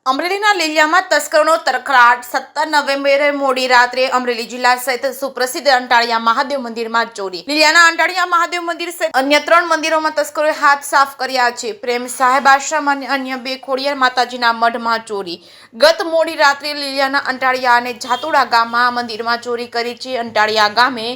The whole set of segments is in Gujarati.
અમરેલીના લીલિયામાં તસ્કરોનો તરખડાટ 17 નવેમ્બરે મોડી રાત્રે અમરેલી જિલ્લા સહિત સુપ્રસિદ્ધ અંટાળિયા મહાદેવ મંદિરમાં ચોરી। લીલિયાના અંટાળિયા મહાદેવ મંદિર સહિત અન્ય 3 મંદિરોમાં તસ્કરોએ હાથ સાફ કર્યા છે। પ્રેમ સાહેબ આશ્રમ અને અન્ય 2 ખોડિયાર માતાજીના મઢમાં ચોરી। ગત મોડી રાત્રે લીલિયાના અંટાળિયા અને જાતુડા ગામમાં મંદિરમાં ચોરી કરી છે। અંટાળિયા ગામે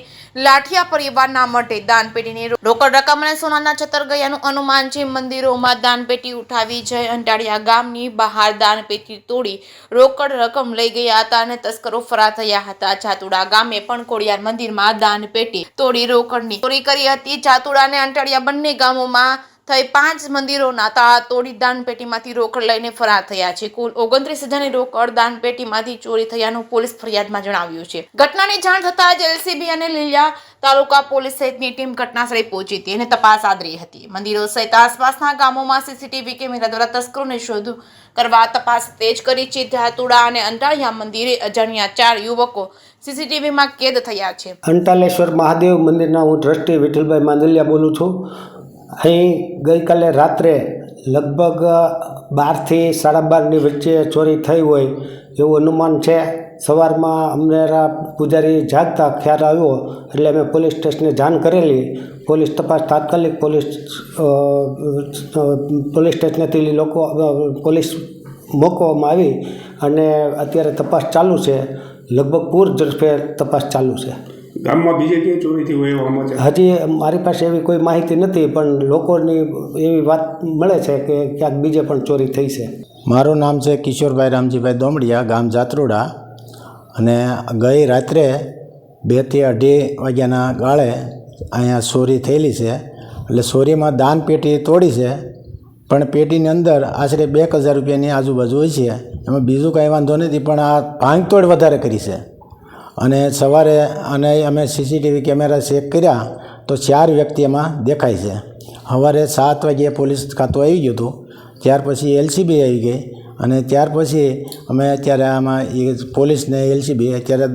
લાઠિયા પરિવારના મઢે દાનપેટીની રોકડ રકમ અને સોનાના છતર ગયાનું અનુમાન છે। મંદિરોમાં દાનપેટી ઉઠાવી જઈ અંટાળિયા ગામની બહાર પેટી તોડી રોકડ રકમ લઈ ગયા હતા અને તસ્કરો ફરાર થયા હતા। જાતુડા ગામે પણ ખોડિયાર મંદિરમાં દાન પેટી તોડી રોકડની ચોરી કરી હતી। જાતુડા અને અંટાળિયા બંને ગામોમાં થઈ 5 મંદિરોના તાળા તોડી દાન પેટીમાંથી રોકડ લઈને ફરાર થયા છે। કુલ 29,000ની રોકડ દાન પેટીમાંથી ચોરી થયાનું પોલીસ ફરિયાદમાં જણાવ્યું છે। ઘટનાની જાણ થતાં જ એલસીબી અને લીલિયા તાલુકા પોલીસ સહિતની ટીમ ઘટનાસ્થળે પહોંચી હતી અને તપાસ આદરી હતી। મંદિરો સહિત આસપાસના ગામોમાં સીસીટીવી કેમેરા દ્વારા તસ્કરોને શોધ કરવા તપાસ તેજ કરી છે। જાતુડા અને અંટાળિયા મંદિરે અજાણ્યા 4 યુવકો સીસીટીવીમાં કેદ થયા છે। અંટાલેશ્વર મહાદેવ મંદિરના હું ટ્રસ્ટી વિઠ્ઠલભાઈ માંદલિયા બોલું છું। અહીં ગઈકાલે રાત્રે લગભગ 12 થી 12:30ની વચ્ચે ચોરી થઈ હોય એવું અનુમાન છે। સવારમાં અમારા પૂજારી જાગતા ખ્યાલ આવ્યો એટલે અમે પોલીસ સ્ટેશને જાણ કરેલી। પોલીસ તપાસ તાત્કાલિક પોલીસ સ્ટેશનેથી લોકો પોલીસ મોકવામાં આવી અને અત્યારે તપાસ ચાલુ છે। લગભગ પૂર ઝડપે તપાસ ચાલુ છે। ગામમાં બીજે ક્યાંય ચોરી થઈ હોય એવો સમાચાર? હજી મારી પાસે એવી કોઈ માહિતી નથી, પણ લોકોની એવી વાત મળે છે કે ક્યાંક બીજે પણ ચોરી થઈ છે। મારું નામ છે કિશોરભાઈ રામજીભાઈ દોમડિયા, ગામ જાત્રોડા। અને ગઈ રાત્રે 2 થી 2:30 વાગ્યાના ગાળે અહીંયા ચોરી થયેલી છે। એટલે ચોરીમાં દાન પેટી તોડી છે, પણ પેટીની અંદર આશરે 2,000 રૂપિયાની આજુબાજુ હોય છે। એમાં બીજું કાંઈ વાંધો નથી, પણ આ ભાંગતોડ વધારે કરી છે। અને સવારે અને અમે સીસીટીવી કેમેરા ચેક કર્યા તો 4 વ્યક્તિ એમાં દેખાય છે। સવારે 7 વાગ્યે પોલીસ ખાતું આવી ગયું હતું, ત્યાર પછી એલસીબી આવી ગઈ અને ત્યાર પછી અમે અત્યારે આમાં પોલીસને એલસીબી અત્યારે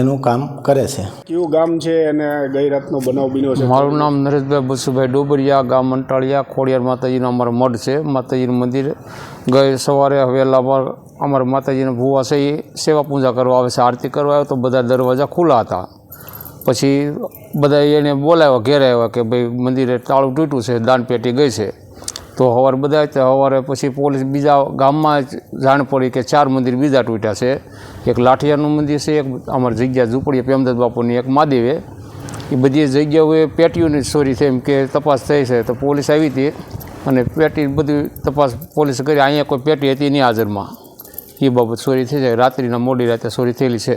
એનું કામ કરે છે। કયું ગામ છે અને ગઈ રાતનો બનાવ બન્યો છે? મારું નામ નરેશભાઈ બસુભાઈ ડોબરિયા, ગામ અંટાળિયા, ખોડિયાર માતાજીનો અમારો મઢ છે, માતાજીનું મંદિર। ગઈ સવારે વહેલા અમારા માતાજીના ભુવા છે એ સેવા પૂજા કરવા આવે છે, આરતી કરવા આવે તો બધા દરવાજા ખુલ્લા હતા। પછી બધા એને બોલાવ્યા, ઘેરે આવ્યા કે ભાઈ મંદિરે તાળું તૂટ્યું છે, દાનપેટી ગઈ છે। તો સવારે બધા સવારે પછી પોલીસ બીજા ગામમાં જાણ પડી કે 4 મંદિર બીજા તૂટ્યા છે। એક લાઠિયાનું મંદિર છે, એક અમારી જગ્યા ઝૂંપડીએ પ્રેમદાસ બાપુની, એક મહાદેવે। એ બધી જગ્યાઓએ પેટીઓની ચોરી થઈ એમ કે તપાસ થઈ છે, તો પોલીસ આવી હતી અને પેટી બધી તપાસ પોલીસ કરી। અહીંયા કોઈ પેટી હતી નહીં હાજરમાં, એ બાબત ચોરી થઈ જાય। રાત્રિના મોડી રાતે ચોરી થયેલી છે।